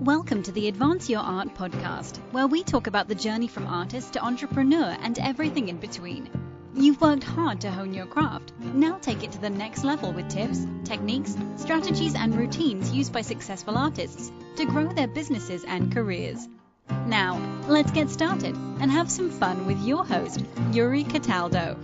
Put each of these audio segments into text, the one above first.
Welcome to the Advance Your Art podcast, where we talk about the journey from artist to entrepreneur and everything in between. You've worked hard to hone your craft. Now take it to the next level with tips, techniques, strategies, and routines used by successful artists to grow their businesses and careers. Now, let's get started and have some fun with your host, Yuri Cataldo.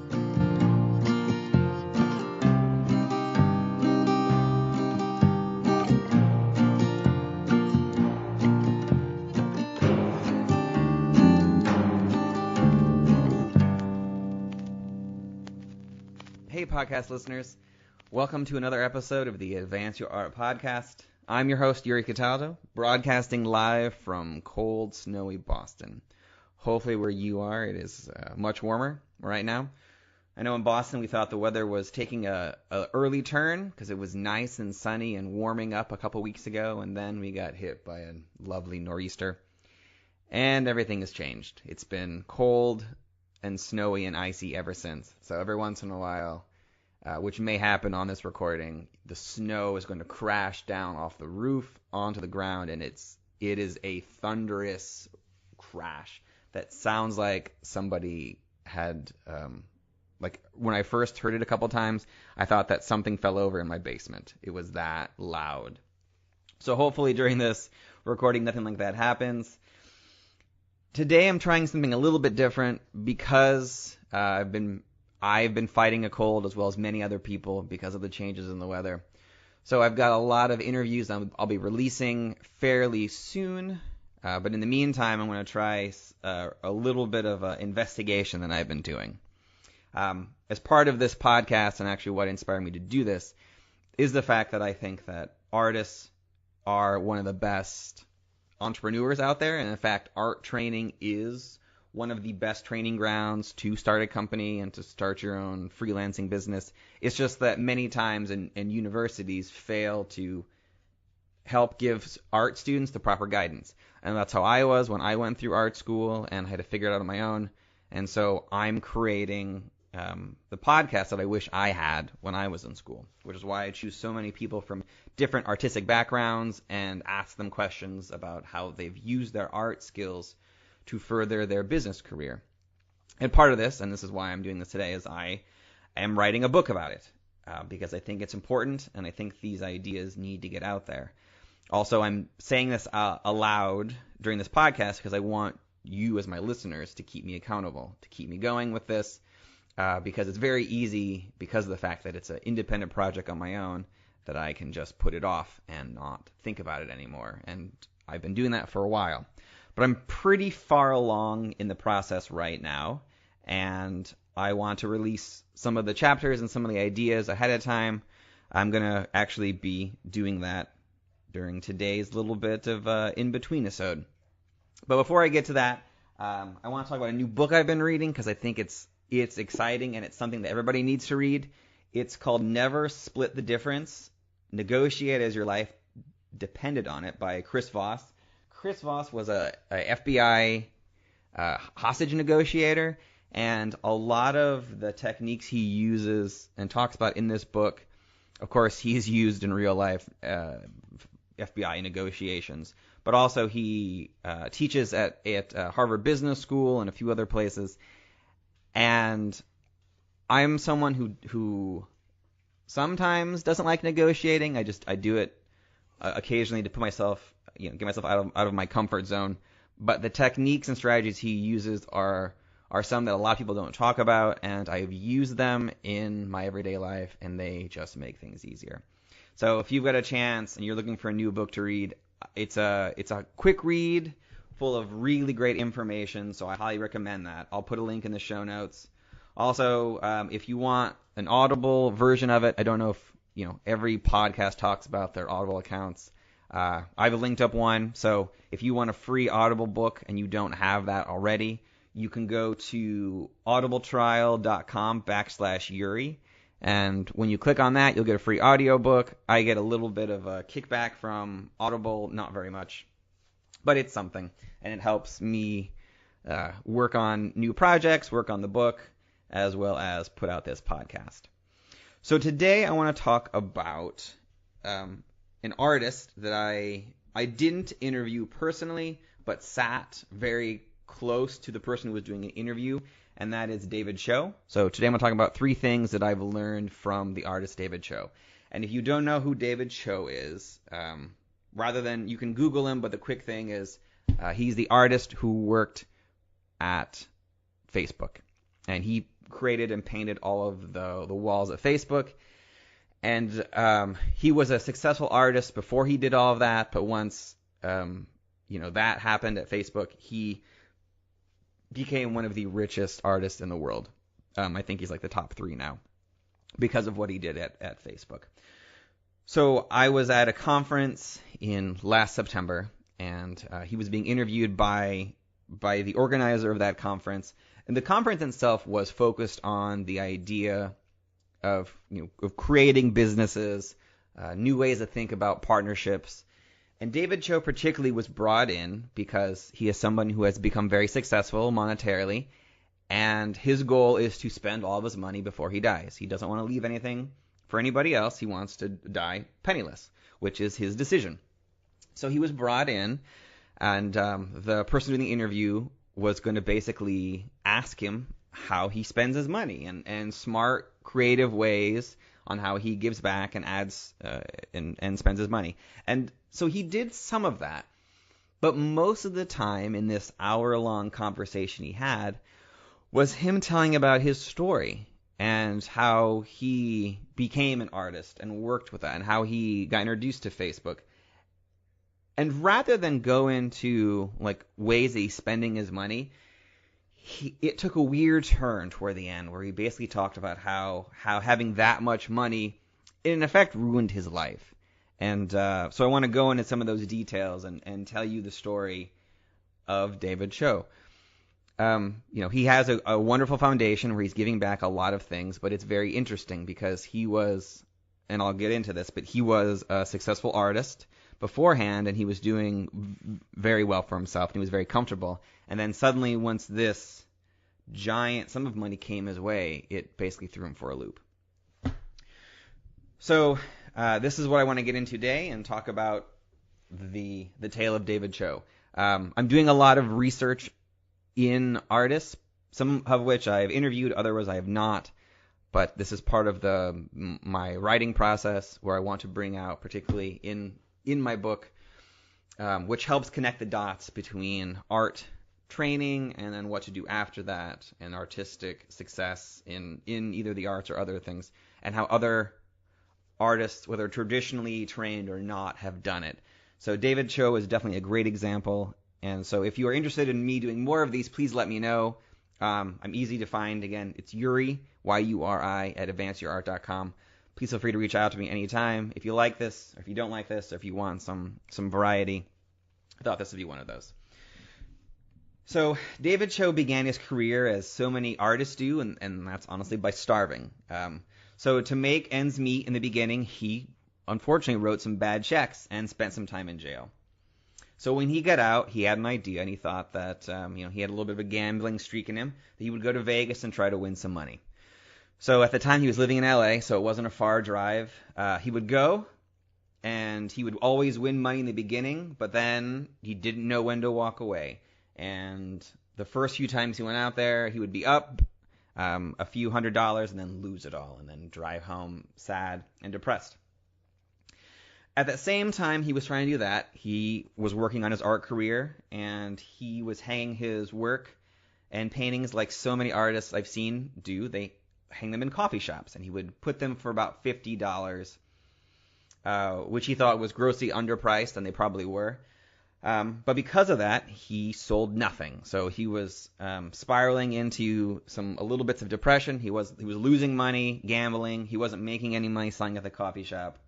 Hey podcast listeners, welcome to another episode of the Advance Your Art podcast. I'm your host Yuri Cataldo, broadcasting live from cold, snowy Boston. Hopefully where you are it is much warmer right now. I know in Boston we thought the weather was taking a early turn because it was nice and sunny and warming up a couple weeks ago, and then we got hit by a lovely nor'easter and everything has changed. It's been cold and snowy and icy ever since. So every once in a while, which may happen on this recording, the snow is going to crash down off the roof onto the ground, and it is a thunderous crash that sounds like somebody had, like when I first heard it a couple times, I thought that something fell over in my basement. It was that loud. So hopefully during this recording, nothing like that happens. Today I'm trying something a little bit different because I've been fighting a cold as well as many other people because of the changes in the weather. So I've got a lot of interviews I'll be releasing fairly soon. But in the meantime, I'm going to try a little bit of investigation that I've been doing. As part of this podcast, and actually what inspired me to do this, is the fact that I think that artists are one of the best entrepreneurs out there, and in fact art training is one of the best training grounds to start a company and to start your own freelancing business. It's just that many times in universities fail to help give art students the proper guidance, and that's how I was when I went through art school and had to figure it out on my own. And so I'm creating the podcast that I wish I had when I was in school, which is why I choose so many people from different artistic backgrounds and ask them questions about how they've used their art skills to further their business career. And part of this, and this is why I'm doing this today, is I am writing a book about it because I think it's important and I think these ideas need to get out there. Also, I'm saying this aloud during this podcast because I want you as my listeners to keep me accountable, to keep me going with this. Because it's very easy, because of the fact that it's an independent project on my own, that I can just put it off and not think about it anymore. And I've been doing that for a while. But I'm pretty far along in the process right now, and I want to release some of the chapters and some of the ideas ahead of time. I'm going to actually be doing that during today's little bit of in-between episode. But before I get to that, I want to talk about a new book I've been reading because I think it's exciting and it's something that everybody needs to read. It's called Never Split the Difference, Negotiate as Your Life Depended on It by Chris Voss. Chris Voss was a FBI hostage negotiator, and a lot of the techniques he uses and talks about in this book, of course, he's used in real life FBI negotiations. But also he teaches at Harvard Business School and a few other places. And I'm someone who sometimes doesn't like negotiating. I do it occasionally to put myself, get myself out of my comfort zone. But the techniques and strategies he uses are some that a lot of people don't talk about, and I've used them in my everyday life, and they just make things easier. So if you've got a chance and you're looking for a new book to read, it's a quick read full of really great information, so I highly recommend that. I'll put a link in the show notes. Also, if you want an Audible version of it, I don't know if every podcast talks about their Audible accounts. I've linked up one, so if you want a free Audible book and you don't have that already, you can go to audibletrial.com/Yuri, and when you click on that, you'll get a free audiobook. I get a little bit of a kickback from Audible, not very much, but it's something, and it helps me work on new projects, work on the book, as well as put out this podcast. So today I want to talk about an artist that I I didn't interview personally, but sat very close to the person who was doing an interview, and that is David Choe. So today I'm going to talk about 3 things that I've learned from the artist David Choe. And if you don't know who David Choe is, rather than, you can Google him, but the quick thing is he's the artist who worked at Facebook. And he created and painted all of the walls at Facebook. And he was a successful artist before he did all of that, but once that happened at Facebook, he became one of the richest artists in the world. I think he's like the top 3 now because of what he did at Facebook. So I was at a conference in last September, and he was being interviewed by the organizer of that conference. And the conference itself was focused on the idea of creating businesses, new ways to think about partnerships. And David Choe particularly was brought in because he is someone who has become very successful monetarily, and his goal is to spend all of his money before he dies. He doesn't want to leave anything for anybody else. He wants to die penniless, which is his decision. So he was brought in, and the person doing the interview was going to basically ask him how he spends his money and smart, creative ways on how he gives back and adds and spends his money. And so he did some of that. But most of the time in this hour-long conversation he had was him telling about his story and how he became an artist and worked with that and how he got introduced to Facebook. And rather than go into like ways that he's spending his money, it took a weird turn toward the end where he basically talked about how having that much money in effect ruined his life. And so I want to go into some of those details and tell you the story of David Choe. He has a wonderful foundation where he's giving back a lot of things, but it's very interesting because he was, and I'll get into this, but he was a successful artist beforehand, and he was doing very well for himself, and he was very comfortable. And then suddenly, once this giant sum of money came his way, it basically threw him for a loop. So this is what I want to get into today and talk about the tale of David Choe. I'm doing a lot of research in artists, some of which I've interviewed, others I have not. But this is part of my writing process where I want to bring out, particularly in my book, which helps connect the dots between art training and then what to do after that and artistic success in either the arts or other things, and how other artists, whether traditionally trained or not, have done it. So David Choe is definitely a great example. And so if you are interested in me doing more of these, please let me know. I'm easy to find. Again, it's Yuri, Y-U-R-I, at advanceyourart.com. Please feel free to reach out to me anytime. If you like this, or if you don't like this, or if you want some variety, I thought this would be one of those. So David Choe began his career as so many artists do, and that's honestly by starving. So to make ends meet in the beginning, he unfortunately wrote some bad checks and spent some time in jail. So when he got out, he had an idea, and he thought that he had a little bit of a gambling streak in him, that he would go to Vegas and try to win some money. So at the time, he was living in LA, so it wasn't a far drive. He would go, and he would always win money in the beginning, but then he didn't know when to walk away. And the first few times he went out there, he would be up a few $100s and then lose it all, and then drive home sad and depressed. At the same time he was trying to do that, he was working on his art career, and he was hanging his work and paintings like so many artists I've seen do. They hang them in coffee shops, and he would put them for about $50, which he thought was grossly underpriced, and they probably were. But because of that, he sold nothing. So he was spiraling into a little bits of depression. He was losing money, gambling. He wasn't making any money selling at the coffee shop.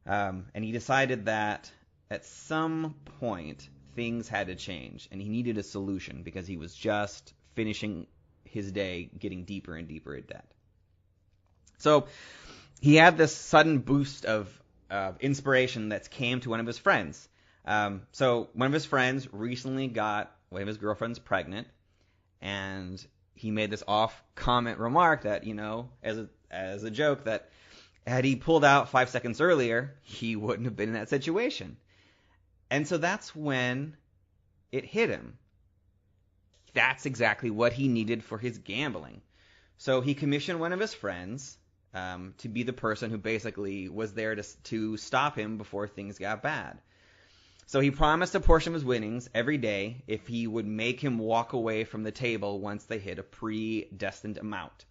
And he decided that at some point things had to change, and he needed a solution because he was just finishing his day getting deeper and deeper in debt. So he had this sudden boost of inspiration that came to one of his friends. So one of his friends recently got one of his girlfriends pregnant, and he made this off-comment remark that, as a joke, that had he pulled out 5 seconds earlier, he wouldn't have been in that situation. And so that's when it hit him. That's exactly what he needed for his gambling. So he commissioned one of his friends to be the person who basically was there to stop him before things got bad. So he promised a portion of his winnings every day if he would make him walk away from the table once they hit a predestined amount.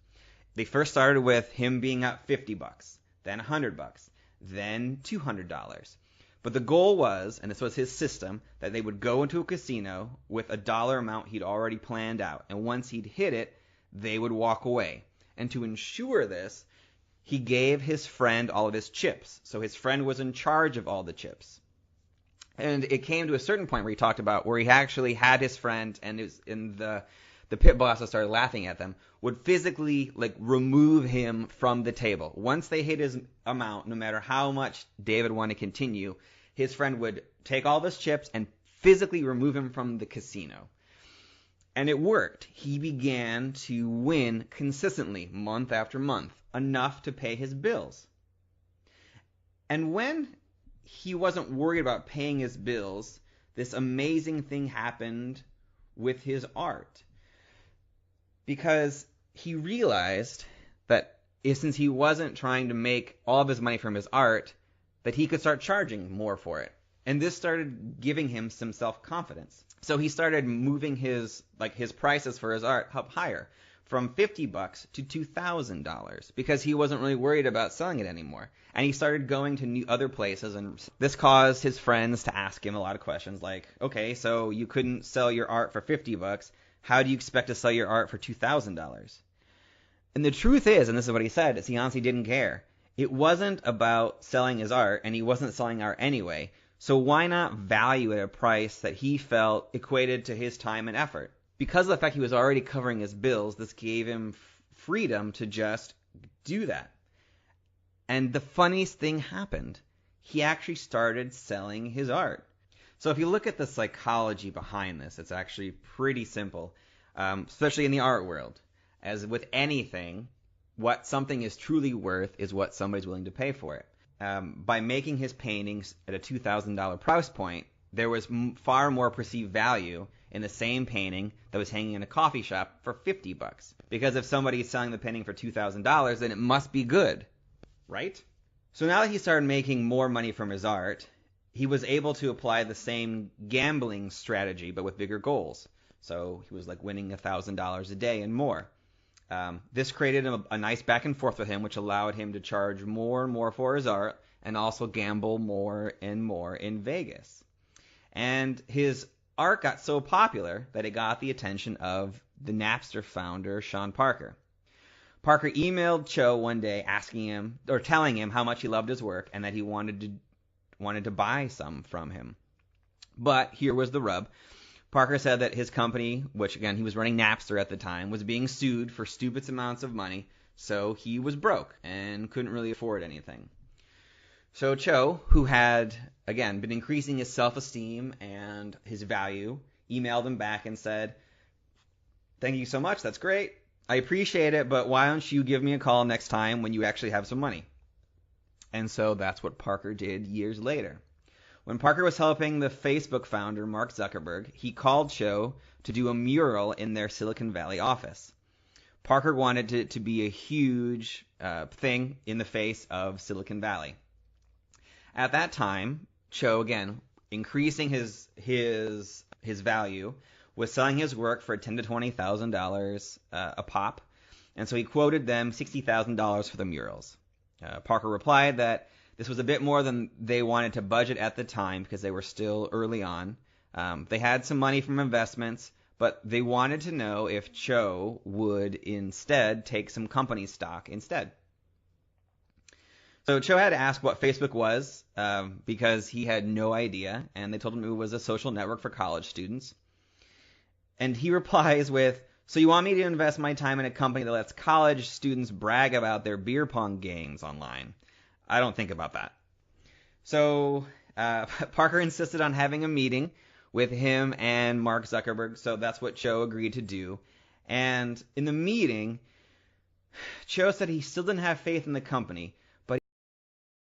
They first started with him being up $50, then $100, then $200. But the goal was, and this was his system, that they would go into a casino with a dollar amount he'd already planned out. And once he'd hit it, they would walk away. And to ensure this, he gave his friend all of his chips. So his friend was in charge of all the chips. And it came to a certain point where he talked about where he actually had his friend, and it was in the pit boss started laughing at them, would physically remove him from the table. Once they hit his amount, no matter how much David wanted to continue, his friend would take all of his chips and physically remove him from the casino. And it worked. He began to win consistently, month after month, enough to pay his bills. And when he wasn't worried about paying his bills, this amazing thing happened with his art. Because he realized that since he wasn't trying to make all of his money from his art, that he could start charging more for it. And this started giving him some self-confidence. So he started moving his prices for his art up higher, from $50 to $2,000, because he wasn't really worried about selling it anymore. And he started going to other places, and this caused his friends to ask him a lot of questions like, okay, so you couldn't sell your art for $50. How do you expect to sell your art for $2,000? And the truth is, and this is what he said, is he honestly didn't care. It wasn't about selling his art, and he wasn't selling art anyway. So why not value at a price that he felt equated to his time and effort? Because of the fact he was already covering his bills, this gave him freedom to just do that. And the funniest thing happened. He actually started selling his art. So if you look at the psychology behind this, it's actually pretty simple, especially in the art world. As with anything, what something is truly worth is what somebody's willing to pay for it. By making his paintings at a $2,000 price point, there was far more perceived value in the same painting that was hanging in a coffee shop for $50. Because if somebody's selling the painting for $2,000, then it must be good, right? So now that he started making more money from his art, he was able to apply the same gambling strategy, but with bigger goals. So he was winning $1,000 a day and more. This created a nice back and forth with him, which allowed him to charge more and more for his art and also gamble more and more in Vegas. And his art got so popular that it got the attention of the Napster founder, Sean Parker. Parker emailed Choe one day telling him how much he loved his work and that he wanted to buy some from him. But here was the rub. Parker said that his company, which again he was running Napster at the time, was being sued for stupid amounts of money, so he was broke and couldn't really afford anything. So Choe, who had, again, been increasing his self-esteem and his value, emailed him back and said, "Thank you so much, that's great. I appreciate it, but why don't you give me a call next time when you actually have some money?" And so that's what Parker did years later. When Parker was helping the Facebook founder, Mark Zuckerberg, he called Choe to do a mural in their Silicon Valley office. Parker wanted it to be a huge thing in the face of Silicon Valley. At that time, Choe, again, increasing his value, was selling his work for $10,000 to $20,000 a pop, and so he quoted them $60,000 for the murals. Parker replied that this was a bit more than they wanted to budget at the time because they were still early on. They had some money from investments, but they wanted to know if Choe would instead take some company stock instead. So Choe had to ask what Facebook was because he had no idea, and they told him it was a social network for college students. And he replies with, "So you want me to invest my time in a company that lets college students brag about their beer pong games online? I don't think about that." So Parker insisted on having a meeting with him and Mark Zuckerberg, so that's what Choe agreed to do. And in the meeting, Choe said he still didn't have faith in the company,